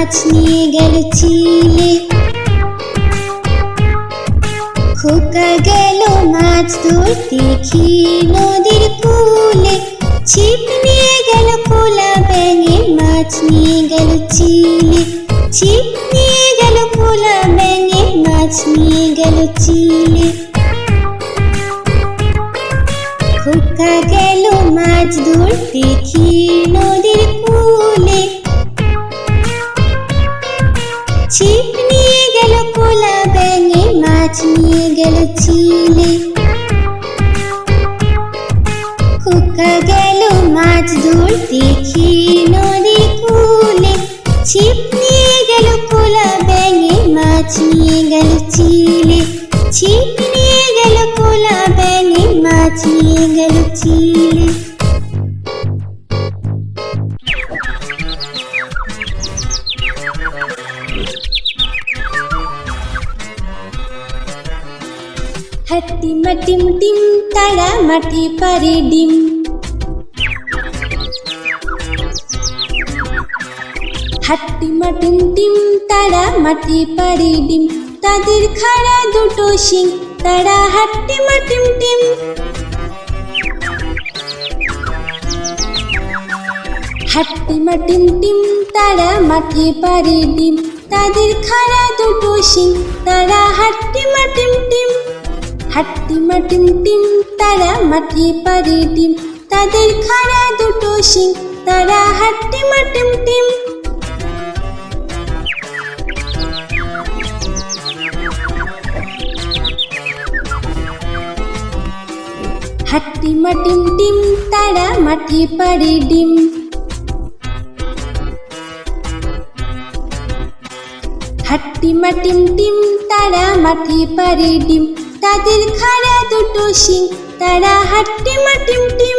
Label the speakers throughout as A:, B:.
A: মাছ নিয়ে গেল চিলে। খোকা গেল মাছ ধরতে ক্ষীর নদীর কূলে। ছিপ নিয়ে গেল কোলা ব্যাঙে, মাছ নিয়ে গেল চিলে। ছিপ নিয়ে গেল কোলা ব্যাঙে, মাছ নিয়ে গেল চিলে। খোকা গেল মাছ ধরতে ক্ষীর নদীর কূলে। ছিপ নিয়ে গেল কোলা ব্যাঙে, মাছ নিয়ে গেল চিলে। খোকা গেল মাছ ধরতে ক্ষীর নদীর কূলে। ছিপ নিয়ে গেল কোলা ব্যাঙে, মাছ নিয়ে গেল চিলে। ছিপ নিয়ে গেল কোলা ব্যাঙে, মাছ নিয়ে গেল চিলে। হাট্টিমা টিম টিম তারা মাঠে পারে ডিম। হাট্টিমা টিম টিম তারা মাঠে পারে ডিম। তাদের খাড়া দুটো শিং, তারা হাট্টিমা টিম টিম। হাট্টিমা টিম টিম তারা মাঠে পারে ডিম। তাদের খাড়া দুটো শিং, তারা হাট্টিমা টিম টিম। হাট্টিমা টিম টিম তারা মাঠে পারে ডিম। তাদের খাড়া দুটো শিং, তারা হাট্টিমা টিম টিম। হাট্টিমা টিম টিম তারা মাঠে পারে ডিম। হাট্টিমা টিম টিম তারা মাঠে পারে ডিম। তাদের খাড়া দুটো শিং, তারা হাট্টিমা টিম টিম।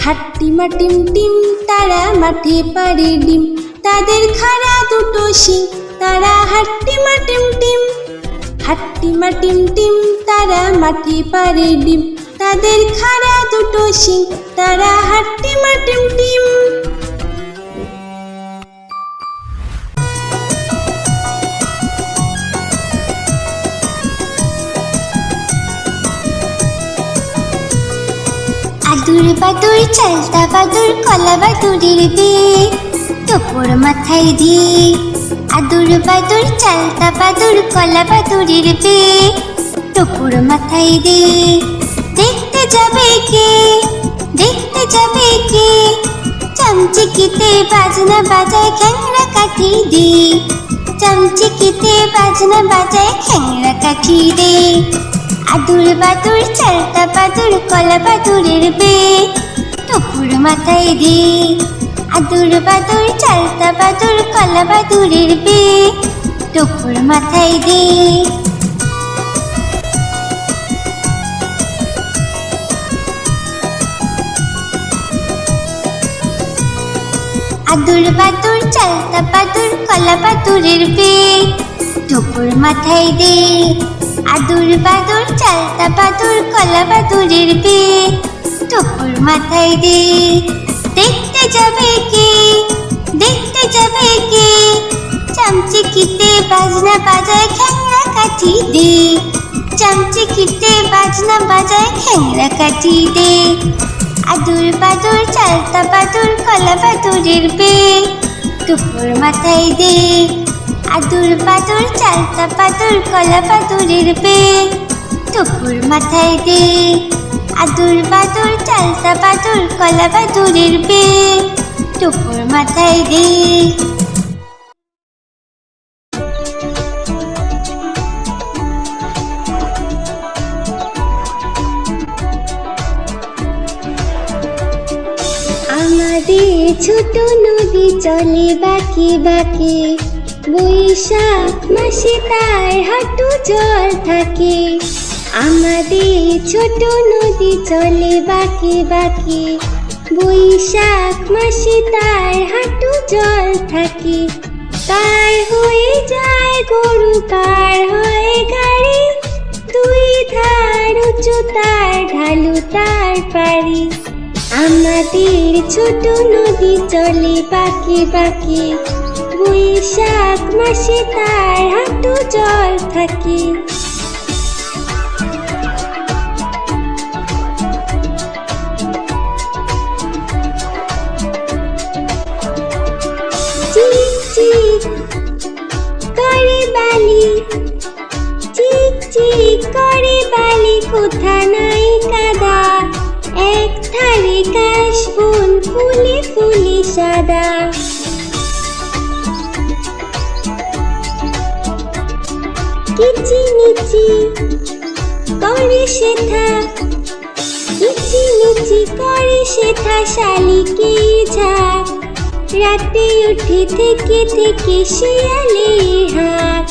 A: হাট্টিমা টিম টিম তারা মাঠে পারে ডিম। তাদের খাড়া দুটো শিং, তারা হাট্টিমা টিম টিম। হাট্টিমা টিম টিম তারা মাঠে পারে ডিম। তাদের খাড়া দুটো শিং, তারা হাট্টিমা টিম টিম। আদুর বাদুর চালতা বাদুর কলা বাদুরের বিয়ে টোপর মাথায় দিয়ে। আদুর বাদুর চালতা বাদুর কলা বাদুরের বিয়ে টোপর মাথায় দিয়ে। দেখতে যাবে কে, দেখতে যাবে কে, চামচিকিতে বাজনা বাজায় খ্যাংরা কাঠি দিয়ে। চামচিকিতে বাজনা বাজায় খ্যাংরা কাঠি দিয়ে। আদুর বাদুর চালতা বাদুর কলা বাদুরের বিয়ে টোপর মাথায় দিয়ে। আদুর বাদুর চালতা বাদুর কলা বাদুরের বিয়ে টোপর মাথায় দিয়ে। আদুর বাদুর চালতা বাদুর কলা বাদুরের বিয়ে টোপর মাথায় দিয়ে। আদুর বাদুর চালতা বাদুর কলা বাদুরের বিয়ে টোপর মাথায় দিয়ে। দেখতে যাবে কে, দেখতে যাবে কে, চামচিকিতে বাজনা বাজায় খ্যাংরা কাঠি দিয়ে। চামচিকিতে বাজনা বাজায় খ্যাংরা কাঠি দিয়ে। আদুর বাদুর চালতা বাদুর কলা বাদুরের বিয়ে টোপর মাথায় দিয়ে। আদুর বাদুর চালতা বাদুর কলা বাদুরের বিয়ে টোপর মাথায় দিয়ে। আদুর বাদুর চালতা বাদুর কলা বাদুরের বিয়ে টোপর মাথায় দিয়ে। আমাদের ছোট নদী চলে বাঁকে বাঁকে। বৈশাখ মাসে তার হাঁটু জল থাকে। আমাদের ছোট নদী চলে বাঁকে বাঁকে। বৈশাখ মাসে তার হাঁটু জল থাকে। পার হয়ে যায় গরু, পার হয় গাড়ি। দুই ধার উঁচু তার ঢালু তার পারি। আমাদের ছোট নদী চলে বাঁকে বাঁকে, বৈশাখ মাসে তার হাঁটু জল থাকে। চিক চিক করে বালি, চিক চিক করে বালি, কোথা নাই কাদা, এক ধারে কাশবন ফুলে ফুলে সাদা। কিচিমিচি করে সেথা, কিচিমিচি করে সেথা শালিকে ঝাঁক, রাতে উঠে থেকে থেকে শিয়ালের হাঁক।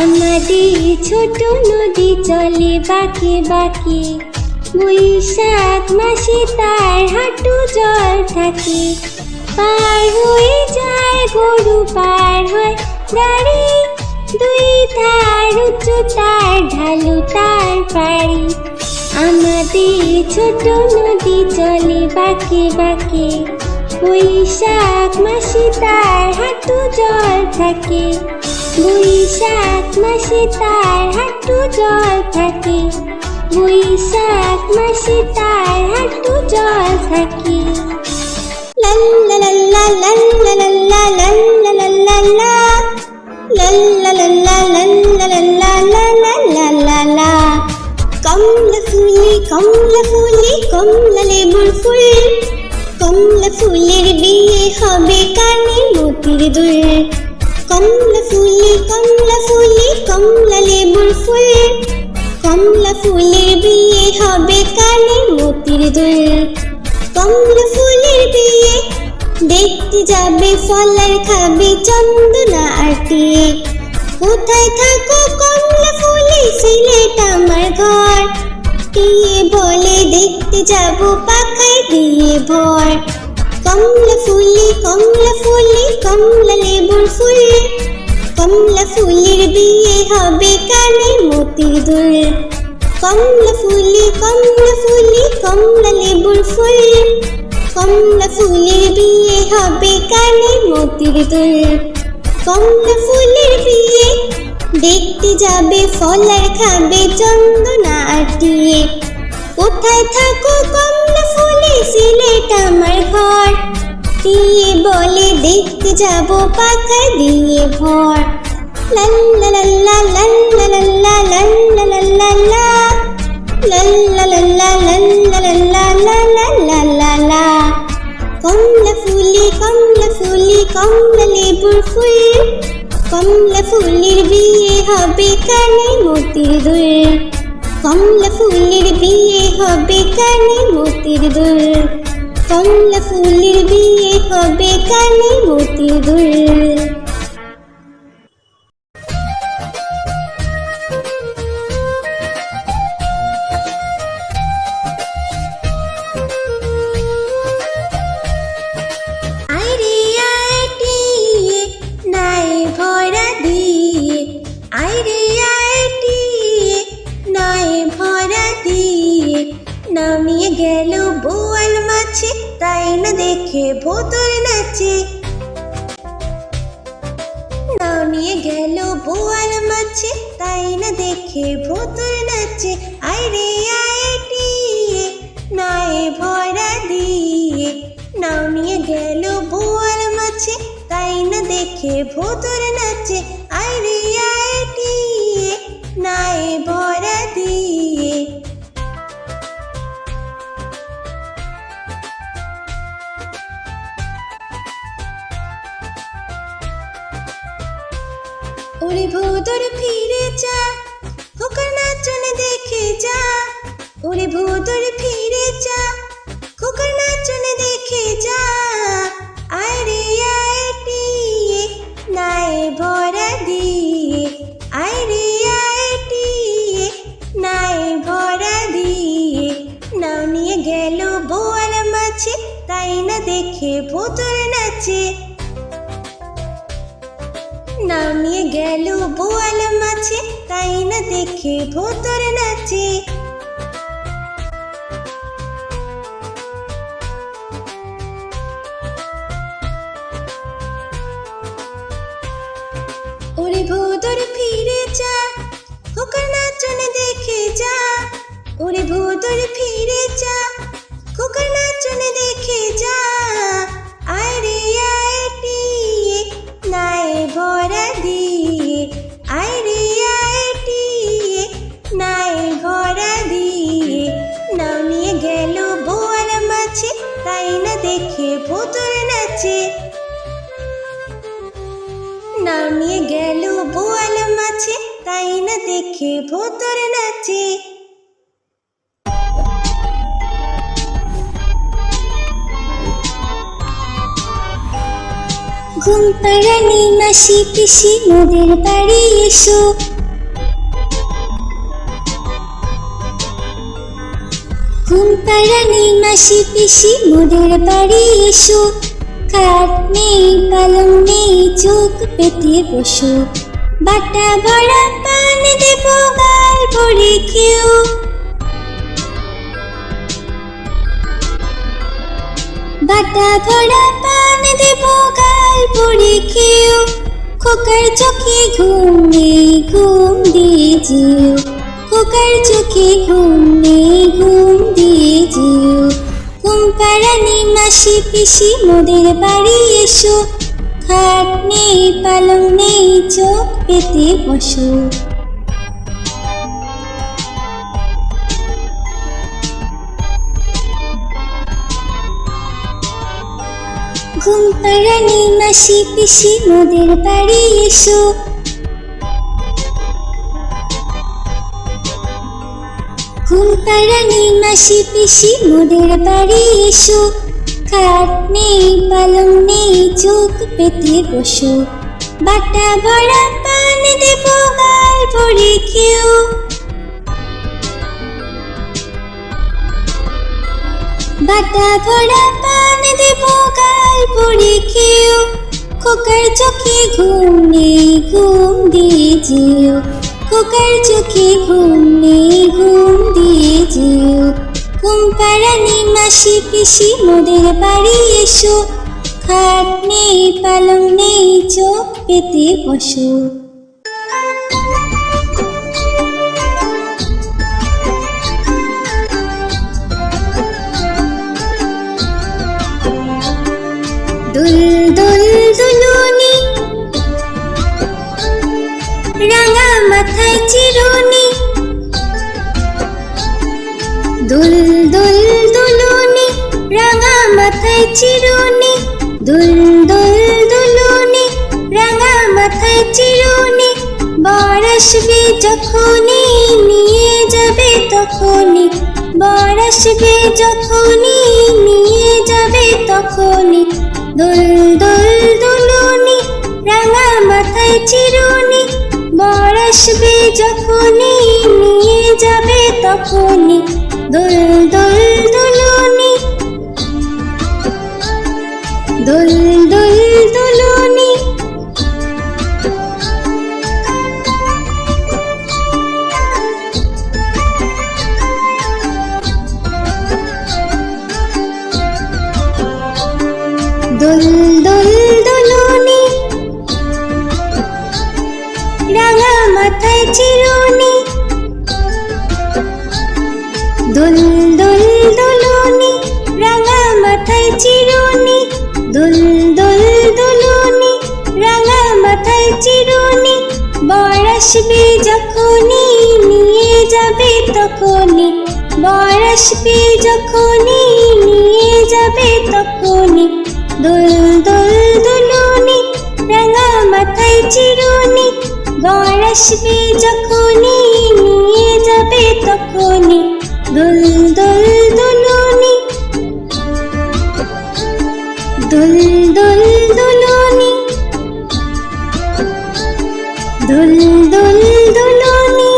A: আমাদের ছোট নদী চলে বাঁকে বাঁকে, বৈশাখ মাসে তার হাঁটু জল থাকে। পার হয়ে যায় গরু, পার হয় গাড়ি, দুই ধার উঁচু তার ঢালু তার পাড়ি। আমাদের ছোট নদী চলে বাঁকে বাঁকে, বৈশাখ মাসে তার হাঁটু জল থাকে। বৈশাখ মাসে তার হাঁটু জল থাকে, বৈশাখ মাসে তার হাঁটু জল থাকে। লাল্লা লাল্লা লাল্লা লাল্লা লাল্লা লাল্লা লা, লাল্লা লাল্লা লাল্লা লাল্লা লাল্লা লাল্লা। কমলা ফুলে কমলা ফুলে কমলা লেবুর ফুল, কমলা ফুলের বিয়ে হবে কানে মতির দুল। কমলা ফুলে কমলা লেবুর ফুল, কমলা ফুলের বিয়ে হবে কানে মতির দুল। কমলা ফুলের বিয়ে দেখতে যাবে, ফলার খাবে চন্দনা আটিয়ে। কোথায় থাকো কমলা ফুলে, সিলেট আমার ঘর, টিয়ে বলে দেখতে যাব পাখায় দিয়ে ভর। কমলা ফুলে কমলা লেবুর ফুল, কমলা ফুলের বিয়ে হবে কানে মতির দুল। কমলা ফুলে কমলা লেবুর ফুল, কমলা ফুলের বিয়ে হবে কানে মতির দুল। কমলা ফুলের বিয়ে দেখতে যাবে, ফলার খাবে চন্দনা আটিয়ে। কোথায় থাকো কমলা ফুলে, সিলেট আমার ঘর, টিয়ে বলে দেখতে যাব পাখায় দিয়ে ভর। লাল্লা লাল্লা লাল্লা লাল্লা লাল্লা লাল্লা লা, লাল্লা লাল্লা লাল্লা লাল্লা লাল্লা লাল্লা। কমলা ফুলে কমলা লেবুর ফুল, কমলা ফুলের বিয়ে হবে কানে মতির দুল। কমলা ফুলের বিয়ে হবে কানে মতির দুল, কমলা ফুলের বিয়ে হবে কানে মতির দুল। নামিয়ে গেল বোয়াল মাছে, তাই না দেখে ভোতর নাচে। নামিয়ে গেল বোয়াল মাছে, তাই না দেখে ভোতর নাচে। আইরে আইটিয়ে নয় ভরা দিয়ে, নামিয়ে গেল বোয়াল মাছে, তাই না দেখে ভোতর নাচে। আইরে আইটিয়ে নয় ভরা দিয়ে। ওরে ভোদর ফিরে যা, খোকার নাচনে দেখে যা। ওরে ভোদর ফিরে যা, খোকার নাচনে দেখে যা। আইরে আইটিয়ে নাই ভরা দিয়ে, আইরে আইটিয়ে নাই ভরা দিয়ে। নাও নিয়ে গেল বোয়াল মাছে, তাই না দেখে ভোতর নাচে। নামিয়ে গেল বোয়াল মাছে, তাই না দেখে ভোতর নাচে। ওরে ভোদর ফিরে যা, খোকার নাচন দেখে যা। ওরে ভোদর ফিরে যা, খোকার নাচন দেখে যা। আয় রে আয় টিয়ে নায়ে ভরা দিয়ে, আয় রে আয় টিয়ে নায়ে ভরা দিয়ে। নাও নিয়ে গেল বোয়াল মাছে, তাই না দেখে ভোদর নাচে। নাও নিয়ে গেল বোয়াল মাছে, তাই না দেখে ভোদর নাচে। ঘুম পাড়ানি মাসি পিসি মোদের বাড়ি এসো। ঘুম পাড়ানি মাসি পিসি মোদের বাড়ি এসো। খাট নেই পালং নেই চোখ পেতে বসো। বাটা ভরা পান দেব গাল ভরে খেও। বাটা ভরা পান দেব গাল ভরে খেও। খোকার চোখে ঘুম নেই ঘুম দিয়ে যেও। খোকার চোখে ঘুম নেই ঘুম দিয়ে যেও। ঘুম পাড়ানি মাসি পিসি মোদের বাড়ি এসো। খাট নেই পালং নেই চোখ পেতে বসো। ঘুম পাড়ানি মাসি পিসি মোদের বাড়ি এসো। ঘুম পাড়ানি মাসি পিসি মোদের বাড়ি এসো। খাট নেই পালং নেই চোখ পেতে বসো। বাটা ভরা পান দেব গাল ভরে খেও। বাটা ভরা পান দেব গাল ভরে খেও। খোকার চোখে ঘুম নেই ঘুম দিয়ে যেও। খোকার চোখে ঘুম নেই ঘুম দিয়ে যেও। ঘুম পাড়ানি মাসি পিসি মোদের বাড়ি এসো। খাট নেই পালং নেই চোখ পেতে বসো। দুল দুল দুলুনি, রাঙা মাথায় চিরুনি। দুল দুল দুলুনি, রাঙা মাথায় চিরুনি। দুল দুল দুলুনি, রাঙা মাথায় চিরুনি। বর আসবে যখনই নিয়ে যাবে তখনই। বর আসবে যখনই নিয়ে যাবে তখনই। দুল দুল দুলুনি, রাঙা মাথায় চিরুনি। বর আসবে যখনই নিয়ে যাবে তখনই। দুল দুল দুলুনি, দুল দুল দুলুনি। দুল দুল দুলুনি, রাঙা মাথায় চিরুনি। দুল দুল দুলুনি, রাঙা মাথায় চিরুনি। দুল দুল দুলুনি, রাঙা মাথায় চিরুনি। বর আসবে যখনই নিয়ে যাবে তখনই। বর আসবে যখনই নিয়ে যাবে তখনই। দুল দুল দুলুনি, রাঙা মাথায় চিরুনি। বর আসবে যখনই নিয়ে যাবে তখনই। দুল দুল দুলুনি, দুল দুল দুলুনি। দুল দুল দুলুনি।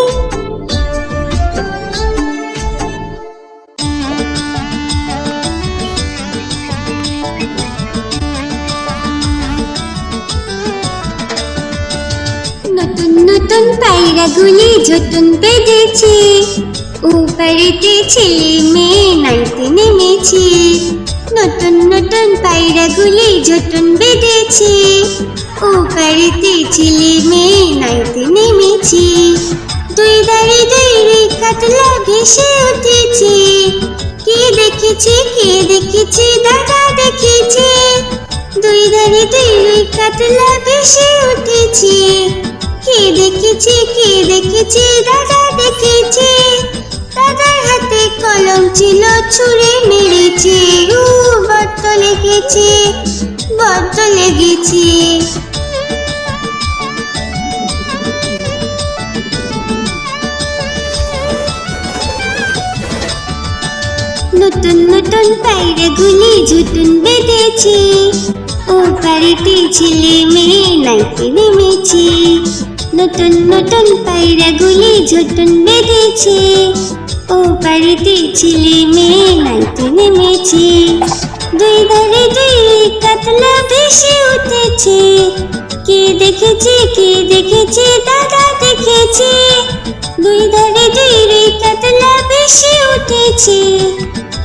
A: নতুন নতুন পায়রাগুলি ঝুটুন বেঁধেছে। উপরেতে ছেলে মেয়ে নাইতে নেমেছে। নতুন নতুন পায়রাগুলি ঝুটুন বেঁধেছে। ও পারিতে ছেলে মেয়ে নাইতে নেমেছে, দুই ধারে দুই রুই কাতলা ভেসে উঠেছে। কে দেখেছে দাদা দেখেছে, দুই ধারে দুই রুই কাতলা ভেসে উঠেছে। কে দেখেছে দাদা দেখেছে, দাদার হাতে কলম ছিল ছুঁড়ে মেরেছে। বড্ড লেগেছে, বড্ড লেগেছে। নতুন নতুন পায়রাগুলি ঝুটুন বেঁধেছে, ও বাড়িতে ছেলে মেয়ে নাইতে নেমেছে। নতুন নতুন পায়রাগুলি ঝুটুন বেঁধেছে, ও বাড়িতে ছেলে মেয়ে নাইতে নেমেছে। দুই ধারে দুই কাতলা ভেসে উঠেছে, কে দেখেছে দাদা দেখেছে, দুই ধারে দুই কাতলা ভেসে উঠেছে।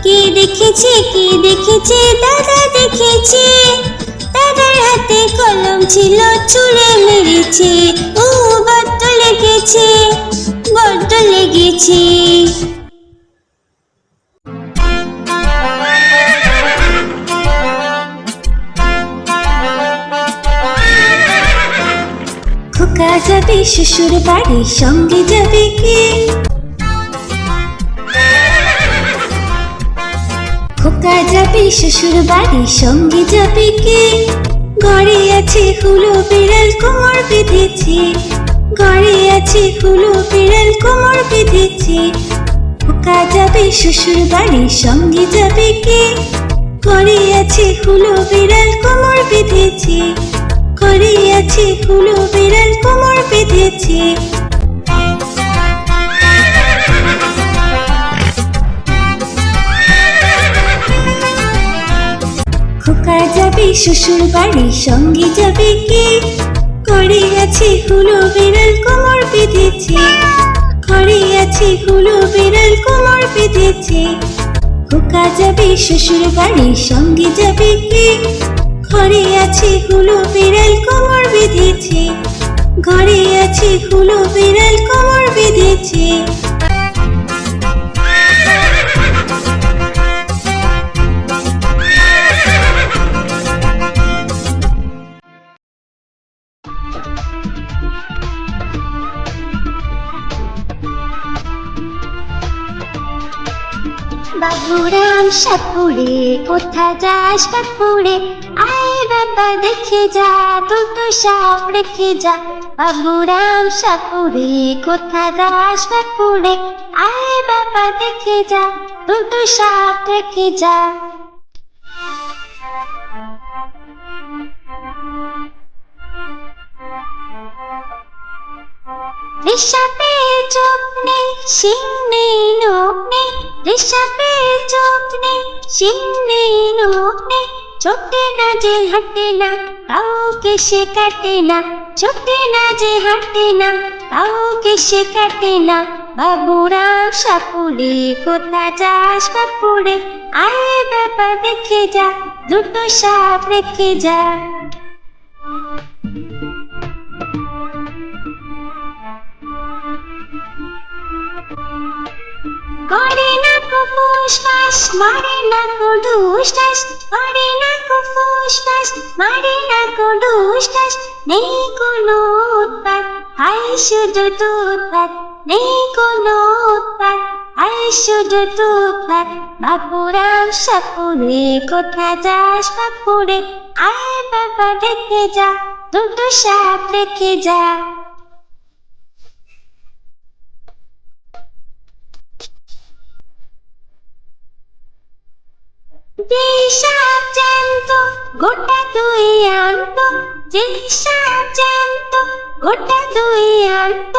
A: কে দেখেছে দাদা দেখেছে, দাদার হাতে কলম ছিল ছুঁড়ে মেরেছে। বড্ড লেগেছে, বড্ড লেগেছে। খোকা যাবে শ্বশুর বাড়ি, সঙ্গে যাবে কে? খোকা যাবে শ্বশুর বাড়ি, সঙ্গে যাবে কে? ঘরে আছে হুলো বিড়াল কোমর বেঁধেছে, ঘরে আছে হুলো বিড়াল কোমর বেঁধেছে। খোকা যাবে শ্বশুর বাড়ি, সঙ্গে যাবে কে? ঘরে আছে হুলো বিড়াল কোমর বেঁধেছে, ঘরে আছে হুলো বিড়াল কোমর বেঁধেছে। খোকা যাবে শ্বশুর বাড়ি, সঙ্গে যাবে কে? ঘরে আছে হুলো বিড়াল কোমর বেঁধেছে, ঘরে আছে হুলো বিড়াল কোমর বেঁধেছে। খোকা যাবে শ্বশুর বাড়ি, সঙ্গে যাবে কে? ঘরে আছে হুলো বিড়াল কোমর বেঁধেছে, ঘরে আছে হুলো বিড়াল কোমর বেঁধেছে। বাবুরাম সাপুরে, কোথা যাস বাপুরে? আয় বাবা দেখে যা, দুটো সাপ রেখে যা। বাবুরাম সাপুরে, কোথা যাস বাপুরে? আয় বাবা দেখে যা, দুটো সাপ রেখে যা। ঋষাপের চোখ নেই, শিং নেই, নখ নেই। ঋষাপের চোখ নেই, শিং নেই, নখ নেই। ছোটে না যে হাঁটে না, কাউকে সে কাটে না। ছোটে না যে হাঁটে না, কাউকে সে কাটে না। বাবুরাম সাপুরে, কোথা যাস বাপুরে? আয় বাবা দেখে যা, দুটো সাপ রেখে যা। করে না ফুস ফাস, মারে না ঢুস ঢাস। করে না ফুস ফাস, মারে না ঢুস ঢাস। নেই কোনো উৎপাত, হাই শুধু তুৎপাত। নেই কোনো উৎপাত, হাই শুধু তুৎপাত। বাপুরাম সাপুরে, কোথা যাস বাপুরে? আয় বাবা দেখে যা, দুটো সাপ রেখে যা। যে সাপ জ্যান্ত, গোটা দুই আনত। যে সাপ জ্যান্ত, গোটা দুই আনত।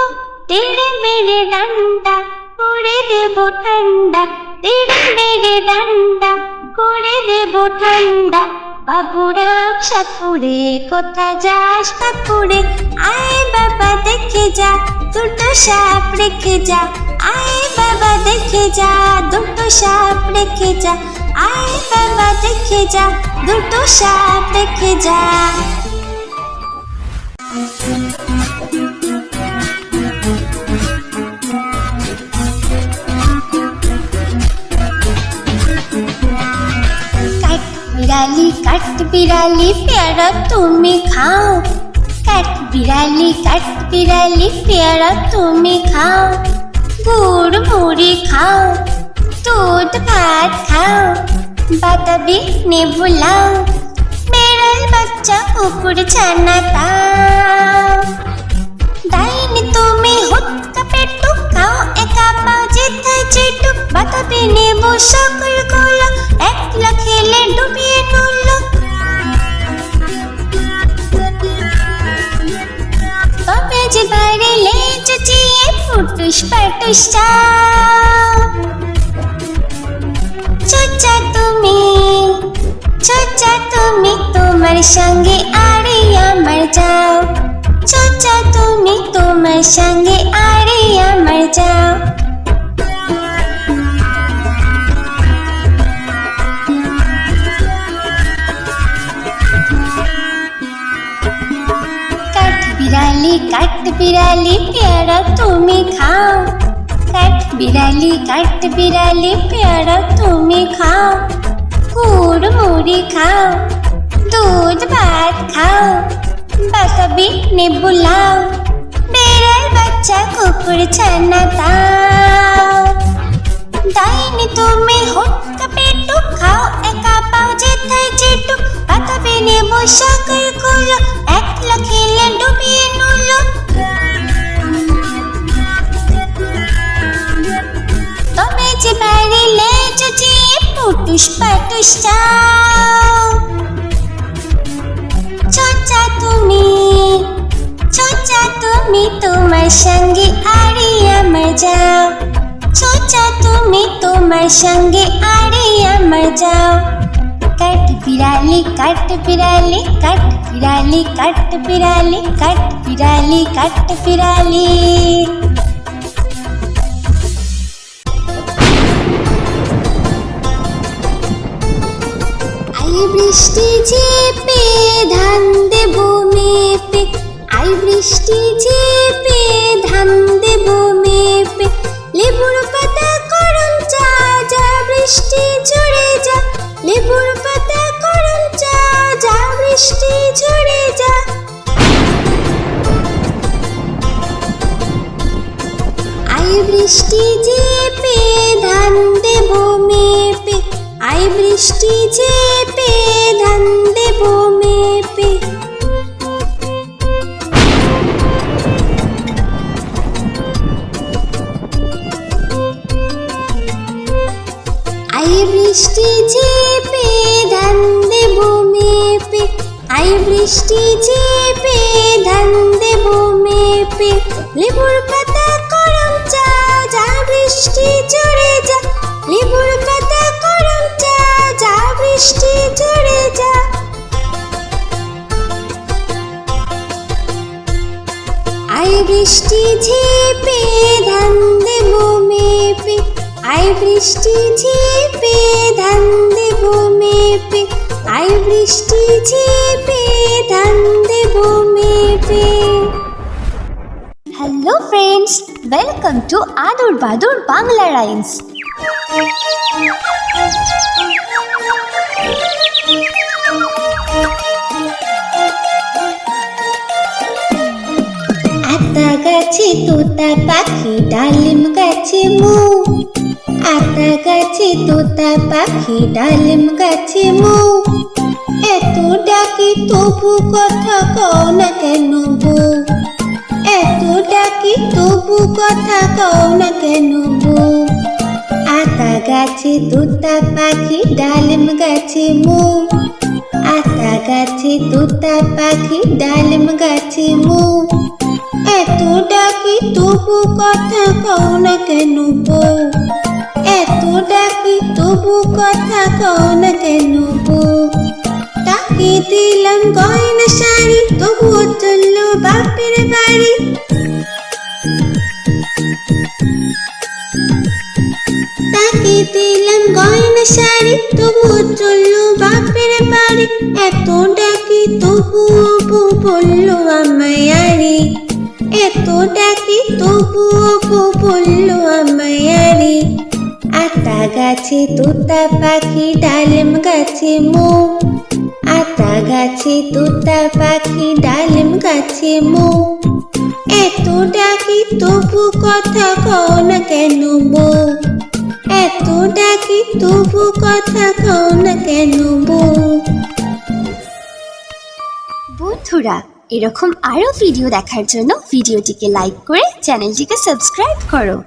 A: তেড়ে মেরে ডান্ডা, করে দেব ঠান্ডা। তেড়ে মেরে ডান্ডা, করে দেব ঠান্ডা। বাবুরাম সাপুরে, কোথা যাস বাপুরে? আয় বাবা দেখে যা, দুটো সাপ রেখে যা। আয় বাবা দেখে যা, দুটো সাপ রেখে যা। আয় বাবা দেখে যা, দুটো সাপ রেখে যা। बिराली प्यारा तुम्हें खाओ, काट बिराली प्यारा तुम्हें खाओ, गुड़ मुड़ी खाओ, दूध भात खाओ, बाताबी ने बुलाओ, बेड़ाल बच्चा कुकुर छाना ताओ। डाइनी तुम्हें हुक्का पेटू खाओ, एका पाओ जेठाई जेठू, बाताबी ने वो सकल गोला, एकला खेले डुबिए नुलो। तबे जे बारे ले चुचिए फुटुस पाटुस चाओ। चोचा তুমি তোমার সঙ্গে আরে আমার যাও, চোচা তুমি তোমার সঙ্গে আরে আমার যাও। काट बिराली प्यारा तुम्हें खाओ, काट बिराली प्यारा तुम्हें खाओ, गुड़ मुड़ी खाओ, दूध भात खाओ, बाताबी ने बुलाओ, बेड़ाल बच्चा कुकुर छाना ताओ। डाइनी तुम्हें हुक्का पेटू खाओ, एका पाओ जेठाई जेठू, बाताबी ने वो सकल गोला, एकला खेले डुबिए नुलो। तबे जे बारे ले चुचिए फुटुस पाटुस चाओ। चोचा তুমি তোমার সঙ্গে আরে আমার যাও, চোচা তুমি তোমার সঙ্গে আরে আমার যাও। কাট বিড়ালি কাট বিড়ালি কাট বিড়ালি কাট বিড়ালি কাট বিড়ালি কাট বিড়ালি। আই বৃষ্টি ঝেপে ধান দেবো মেপে, আই বৃষ্টি ঝেপে ধান দেবো মেপে, লেবুর পাতা করম চা যা বৃষ্টি ঝরে যা, লেবুর পাতা করম চা যা বৃষ্টি ঝরে যা। আই বৃষ্টি ঝেপে ধান দেবো মেপে, আই বৃষ্টি ঝেপে ধান দেবো মেপে। আই বৃষ্টি ঝেপে ধান দেবো মেপে, আই বৃষ্টি ঝেপে ধান দেবো মেপে, লেবুর পাতা করম চা যা বৃষ্টি ঝরে যা, লেবুর পাতা করম চা যা বৃষ্টি ঝরে যা। আই বৃষ্টি ঝেপে ধান দেবো মেপে, আই বৃষ্টি ঝেপে ধান দেবো মেপে, আই বৃষ্টি ঝেপে ধান দেবো মেপে। হ্যালো ফ্রেন্ডস, ওয়েলকাম টু আদুর বাদুর বাংলা রাইমস। আতা গাছে তোতা পাখি ডালিম গাছে মু, আতা গাছে তোতা পাখি ডালিম গাছে মু, এত ডাকি তবু কথা কও না কেন বউ, এত ডাকি তবু কথা কও না কেন বউ। আতা গাছে তোতা পাখি ডালিম গাছে মু, আতা গাছে তোতা পাখি ডালিম গাছে মু, এত ডাকি তবু কথা কও না কেন বউ, এত ডাকি তবু কথা কও না কেন বউ। তাকে দিলাম গয়না শাড়ি তবুও চললো বাপের বাড়ি, তাকে দিলাম গয়না শাড়ি তবুও চললো বাপের বাড়ি, এত ডাকি তবুও বউ বললো আমায় আরে, এত ডাকি তবুও বউ বললো আমায় আরে। আতা গাছে তোতা পাখি ডালিম গাছে মৌ, আতা গাছে তোতা পাখি ডালিম গাছে মৌ, এত ডাকি তবু কথা কও না কেন বউ, এত ডাকি তবু কথা কও না কেন বউ।
B: বন্ধুরা, এরকম আরো ভিডিও দেখার জন্য ভিডিওটিকে লাইক করে চ্যানেলটিকে সাবস্ক্রাইব করো।